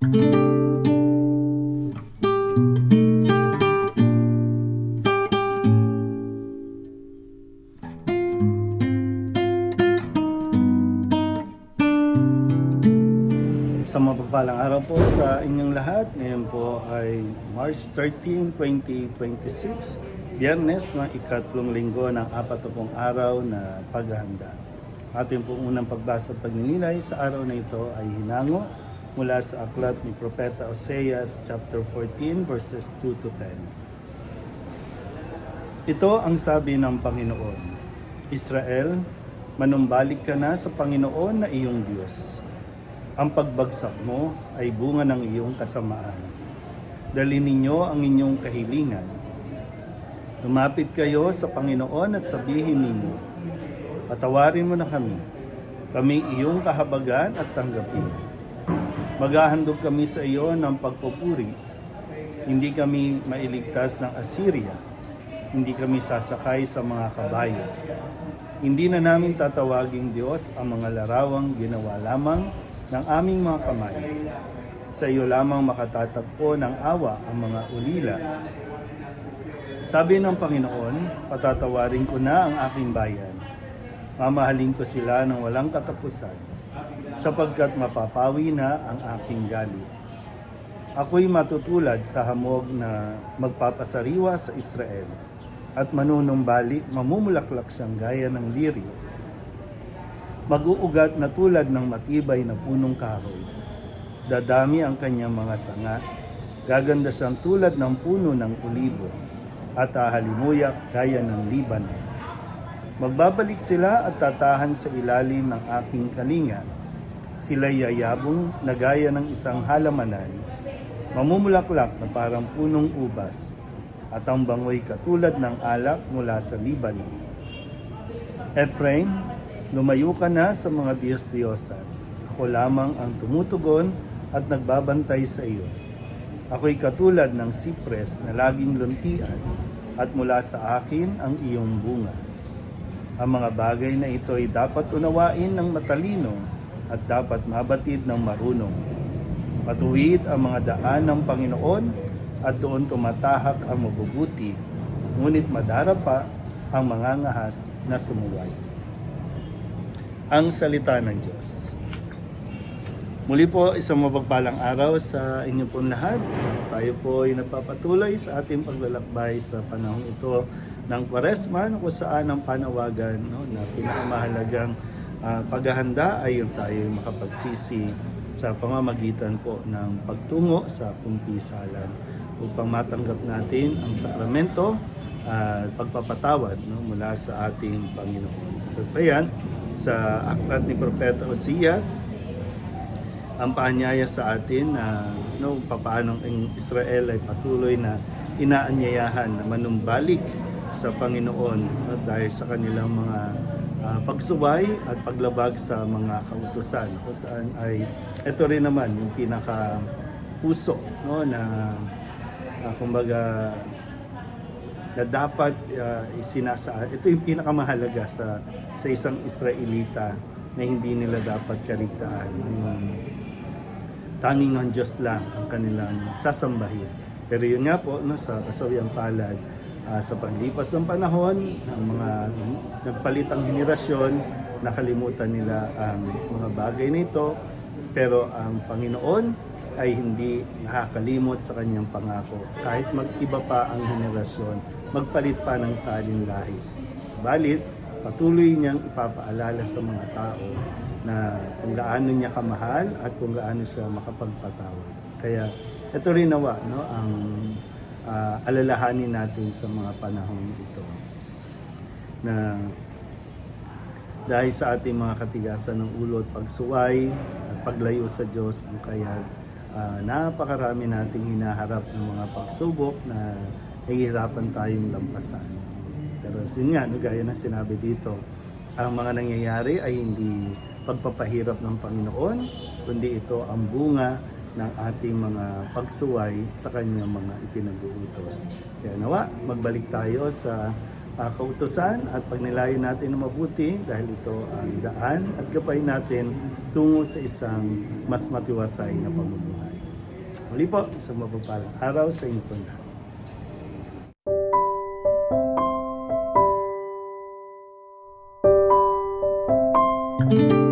Sa mapagpalang araw po sa inyong lahat. Ngayon po ay March 13, 2026, Biyernes ng ikatlong linggo ng 40 araw na paghahanda. Ating pong unang pagbasa at pagninilay sa araw na ito ay hinango mula sa aklat ni Propeta Oseas chapter 14 verses 2 to 10. Ito ang sabi ng Panginoon: Israel, manumbalik ka na sa Panginoon na iyong Diyos. Ang pagbagsak mo ay bunga ng iyong kasamaan. Dalhin ninyo ang inyong kahilingan. Lumapit kayo sa Panginoon at sabihin ninyo, patawarin mo na kami. Kami iyong kahabagan at tanggapin. Maghahandog kami sa iyo ng pagpupuri. Hindi kami mailigtas ng Assyria. Hindi kami sasakay sa mga kabayo. Hindi na namin tatawaging Diyos ang mga larawang ginawa lamang ng aming mga kamay. Sa iyo lamang makatatagpo ng awa ang mga ulila. Sabi ng Panginoon, patatawarin ko na ang aking bayan. Mamahalin ko sila ng walang katapusan, sapagkat mapapawi na ang aking galit. Ako'y matutulad sa hamog na magpapasariwa sa Israel, at manunumbali, mamumulaklak siyang gaya ng liryo. Mag-uugat na tulad ng matibay na punong kahoy. Dadami ang kanyang mga sanga. Gaganda siyang tulad ng puno ng olibo at hahalimuyak gaya ng Libanon. Magbabalik sila at tatahan sa ilalim ng aking kalinga. Sila'y yayabong na gaya ng isang halamanan. Mamumulaklak na parang punong ubas at ang bangoy katulad ng alak mula sa Libanon. Ephraim, lumayo ka na sa mga Diyos-Diyosan. Ako lamang ang tumutugon at nagbabantay sa iyo. Ako'y katulad ng sipres na laging luntian at mula sa akin ang iyong bunga. Ang mga bagay na ito ay dapat unawain ng matalino at dapat mabatid ng marunong. Matuwid ang mga daan ng Panginoon at doon tumatahak ang mabubuti, ngunit madarapa ang mangangahas na sumuway. Ang salita ng Diyos. Muli po, isang mapagpalang araw sa inyo pong lahat. Tayo po ay napapatuloy sa ating paglalakbay sa panahong ito ng Kwaresma, kung saan ang panawagan na pinakamahalagang paghahanda ay yung tayo makapagsisi sa pamamagitan po ng pagtungo sa kumpisalan upang matanggap natin ang sakramento at pagpapatawad mula sa ating Panginoon. So, ayan, sa aklat ni Propeta Oseas, ang paanyaya sa atin na papaano ang Israel ay patuloy na inaanyayahan na manumbalik sa Panginoon dahil sa kanilang mga pagsuway at paglabag sa mga kautusan, kung saan ay ito rin naman yung pinaka puso na kumbaga na dapat isinasaan. Ito yung pinakamahalaga sa isang Israelita na hindi nila dapat kaligtaan. Tanging ang Diyos lang ang kanilang sasambahin. Pero yun nga po, sa kasawiang palad, sa paglipas ng panahon, ang mga nagpalitang henerasyon, nakalimutan nila ang mga bagay na ito. Pero ang Panginoon ay hindi nakakalimot sa kanyang pangako. Kahit mag-iba pa ang henerasyon, magpalit pa ng salin lahi. Balit, patuloy niyang ipapaalala sa mga tao na kung gaano niya kamahal at kung gaano siya makapagpatawad. Kaya ito rin nawa ang alalahanin natin sa mga panahon ito. Na dahil sa ating mga katigasan ng ulo at pagsuway at paglayo sa Diyos, kaya napakarami nating hinaharap ng mga pagsubok na nahihirapan tayong lampasan. Pero yun nga, gaya na sinabi dito, ang mga nangyayari ay hindi pagpapahirap ng Panginoon, kundi ito ang bunga ng ating mga pagsuway sa kanyang mga ipinag-uutos. Kaya nawa, magbalik tayo sa kautusan at pagnilayan natin na mabuti dahil ito ang daan at gabay natin tungo sa isang mas matiwasay na pamumuhay. Muli po, isang mapagpalang araw sa inyo po lahat. Thank you.